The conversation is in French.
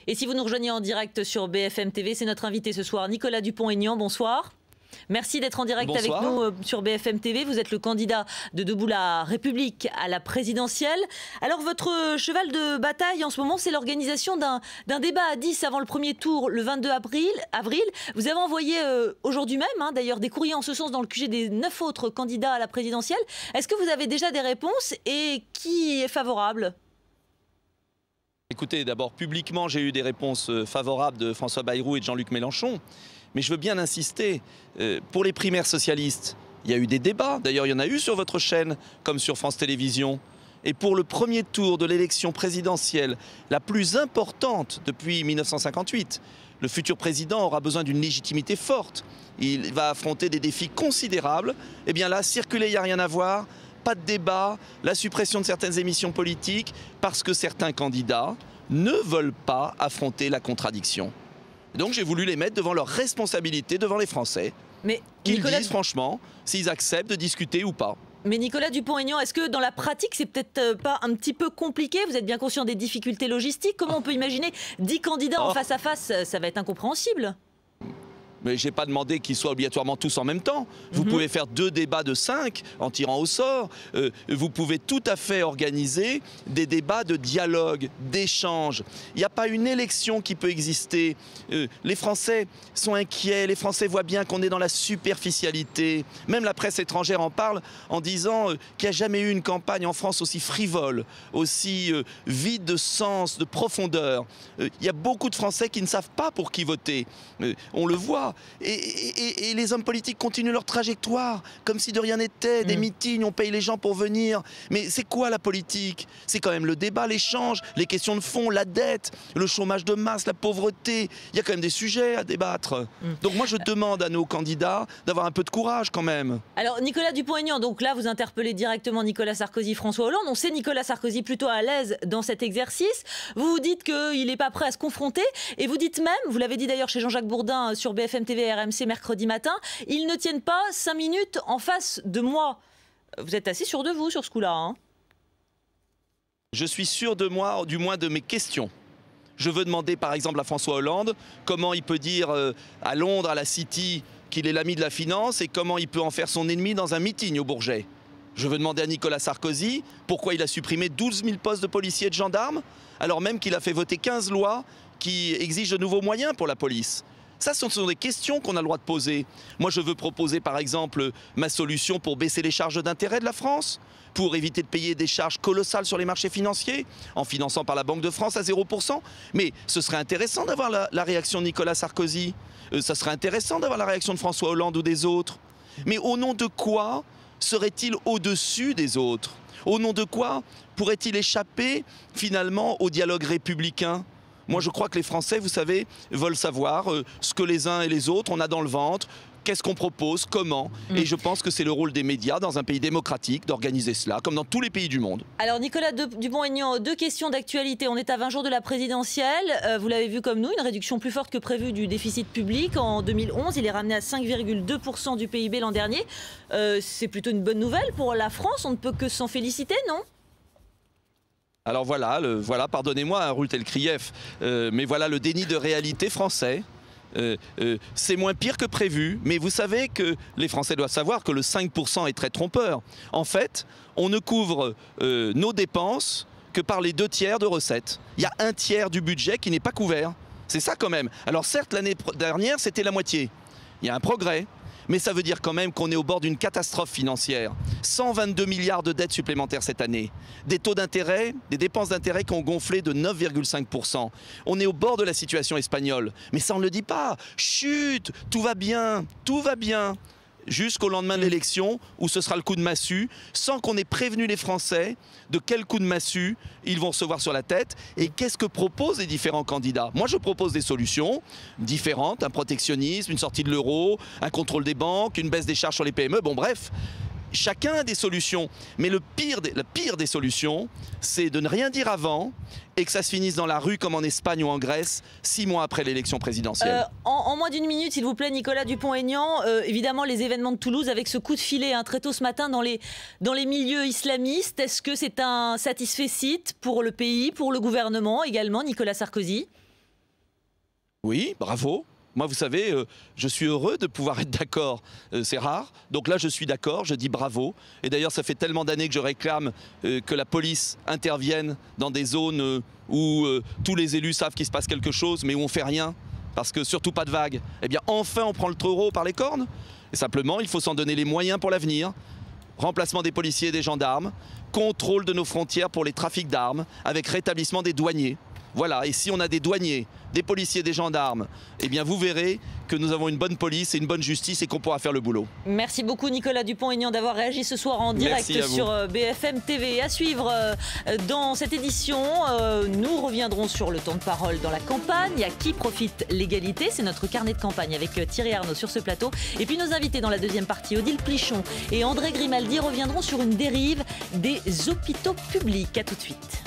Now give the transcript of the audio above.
Et si vous nous rejoignez en direct sur BFM TV, c'est notre invité ce soir, Nicolas Dupont-Aignan. Bonsoir. Merci d'être en direct Bonsoir. avec nous sur BFM TV. Vous êtes le candidat de Debout la République à la présidentielle. Alors, votre cheval de bataille en ce moment, c'est l'organisation d'un débat à 10 avant le premier tour, le 22 avril. Vous avez envoyé aujourd'hui même, d'ailleurs, des courriers en ce sens dans le QG des 9 autres candidats à la présidentielle. Est-ce que vous avez déjà des réponses et qui est favorable ? Écoutez, d'abord, publiquement, j'ai eu des réponses favorables de François Bayrou et de Jean-Luc Mélenchon. Mais je veux bien insister, pour les primaires socialistes, il y a eu des débats. D'ailleurs, il y en a eu sur votre chaîne, comme sur France Télévisions. Et pour le premier tour de l'élection présidentielle, la plus importante depuis 1958, le futur président aura besoin d'une légitimité forte. Il va affronter des défis considérables. Eh bien là, circuler, il n'y a rien à voir. Pas de débat, la suppression de certaines émissions politiques, parce que certains candidats ne veulent pas affronter la contradiction. Donc j'ai voulu les mettre devant leurs responsabilités, devant les Français, mais qu'ils disent franchement s'ils acceptent de discuter ou pas. Mais Nicolas Dupont-Aignan, est-ce que dans la pratique, c'est peut-être pas un petit peu compliqué? Vous êtes bien conscient des difficultés logistiques. Comment on peut imaginer 10 candidats en face à face? Ça va être incompréhensible. Mais je n'ai pas demandé qu'ils soient obligatoirement tous en même temps. Vous pouvez faire 2 débats de 5 en tirant au sort. Vous pouvez tout à fait organiser des débats de dialogue, d'échange. Il n'y a pas une élection qui peut exister. Les Français sont inquiets, les Français voient bien qu'on est dans la superficialité. Même la presse étrangère en parle en disant qu'il n'y a jamais eu une campagne en France aussi frivole, aussi vide de sens, de profondeur. Il y a beaucoup de Français qui ne savent pas pour qui voter. On le voit. Et les hommes politiques continuent leur trajectoire, comme si de rien n'était, des meetings, on paye les gens pour venir. Mais c'est quoi la politique? C'est quand même le débat, l'échange, les questions de fond, la dette, le chômage de masse, la pauvreté. Il y a quand même des sujets à débattre. Donc moi je demande à nos candidats d'avoir un peu de courage quand même. Alors Nicolas Dupont-Aignan, donc là vous interpellez directement Nicolas Sarkozy, François Hollande. On sait Nicolas Sarkozy plutôt à l'aise dans cet exercice. Vous vous dites qu'il n'est pas prêt à se confronter. Et vous dites même, vous l'avez dit d'ailleurs chez Jean-Jacques Bourdin sur BFM TV et RMC mercredi matin, ils ne tiennent pas 5 minutes en face de moi. Vous êtes assez sûr de vous sur ce coup-là, Je suis sûr de moi, du moins de mes questions. Je veux demander par exemple à François Hollande comment il peut dire à Londres, à la City, qu'il est l'ami de la finance et comment il peut en faire son ennemi dans un meeting au Bourget. Je veux demander à Nicolas Sarkozy pourquoi il a supprimé 12 000 postes de policiers et de gendarmes, alors même qu'il a fait voter 15 lois qui exigent de nouveaux moyens pour la police. Ça, ce sont des questions qu'on a le droit de poser. Moi, je veux proposer, par exemple, ma solution pour baisser les charges d'intérêt de la France, pour éviter de payer des charges colossales sur les marchés financiers, en finançant par la Banque de France à 0%. Mais ce serait intéressant d'avoir la réaction de Nicolas Sarkozy. Ça serait intéressant d'avoir la réaction de François Hollande ou des autres. Mais au nom de quoi serait-il au-dessus des autres? Au nom de quoi pourrait-il échapper, finalement, au dialogue républicain? Moi, je crois que les Français, vous savez, veulent savoir ce que les uns et les autres, on a dans le ventre, qu'est-ce qu'on propose, comment. Et je pense que c'est le rôle des médias dans un pays démocratique d'organiser cela, comme dans tous les pays du monde. Alors, Nicolas Dupont-Aignan, 2 questions d'actualité. On est à 20 jours de la présidentielle. Vous l'avez vu comme nous, une réduction plus forte que prévue du déficit public. En 2011, il est ramené à 5,2% du PIB l'an dernier. C'est plutôt une bonne nouvelle pour la France. On ne peut que s'en féliciter, non ? Alors voilà, pardonnez-moi, Ruth Elkrief, mais voilà le déni de réalité français. C'est moins pire que prévu, mais vous savez que les Français doivent savoir que le 5% est très trompeur. En fait, on ne couvre nos dépenses que par les 2/3 de recettes. Il y a 1/3 du budget qui n'est pas couvert. C'est ça quand même. Alors certes, l'année dernière, c'était la moitié. Il y a un progrès. Mais ça veut dire quand même qu'on est au bord d'une catastrophe financière. 122 milliards de dettes supplémentaires cette année. Des taux d'intérêt, des dépenses d'intérêt qui ont gonflé de 9,5%. On est au bord de la situation espagnole. Mais ça, on ne le dit pas. Chut, tout va bien, tout va bien. Jusqu'au lendemain de l'élection, où ce sera le coup de massue, sans qu'on ait prévenu les Français de quel coup de massue ils vont recevoir sur la tête. Et qu'est-ce que proposent les différents candidats? Moi, je propose des solutions différentes, un protectionnisme, une sortie de l'euro, un contrôle des banques, une baisse des charges sur les PME, bon bref. Chacun a des solutions, mais la pire des solutions, c'est de ne rien dire avant et que ça se finisse dans la rue comme en Espagne ou en Grèce, 6 mois après l'élection présidentielle. En moins d'1 minute, s'il vous plaît, Nicolas Dupont-Aignan, évidemment les événements de Toulouse avec ce coup de filet très tôt ce matin dans les milieux islamistes, est-ce que c'est un satisfecit pour le pays, pour le gouvernement également, Nicolas Sarkozy? Oui, bravo. Moi, vous savez, je suis heureux de pouvoir être d'accord. C'est rare. Donc là, je suis d'accord, je dis bravo. Et d'ailleurs, ça fait tellement d'années que je réclame que la police intervienne dans des zones où tous les élus savent qu'il se passe quelque chose, mais où on ne fait rien. Parce que surtout pas de vagues. Eh bien, enfin, on prend le taureau par les cornes. Et simplement, il faut s'en donner les moyens pour l'avenir. Remplacement des policiers et des gendarmes. Contrôle de nos frontières pour les trafics d'armes, avec rétablissement des douaniers. Voilà, et si on a des douaniers, des policiers, des gendarmes, eh bien vous verrez que nous avons une bonne police et une bonne justice et qu'on pourra faire le boulot. Merci beaucoup Nicolas Dupont-Aignan d'avoir réagi ce soir en direct sur BFM TV. À suivre dans cette édition, nous reviendrons sur le temps de parole dans la campagne. À qui profite l'égalité? C'est notre carnet de campagne avec Thierry Arnaud sur ce plateau. Et puis nos invités dans la deuxième partie, Odile Plichon et André Grimaldi, reviendront sur une dérive des hôpitaux publics. À tout de suite.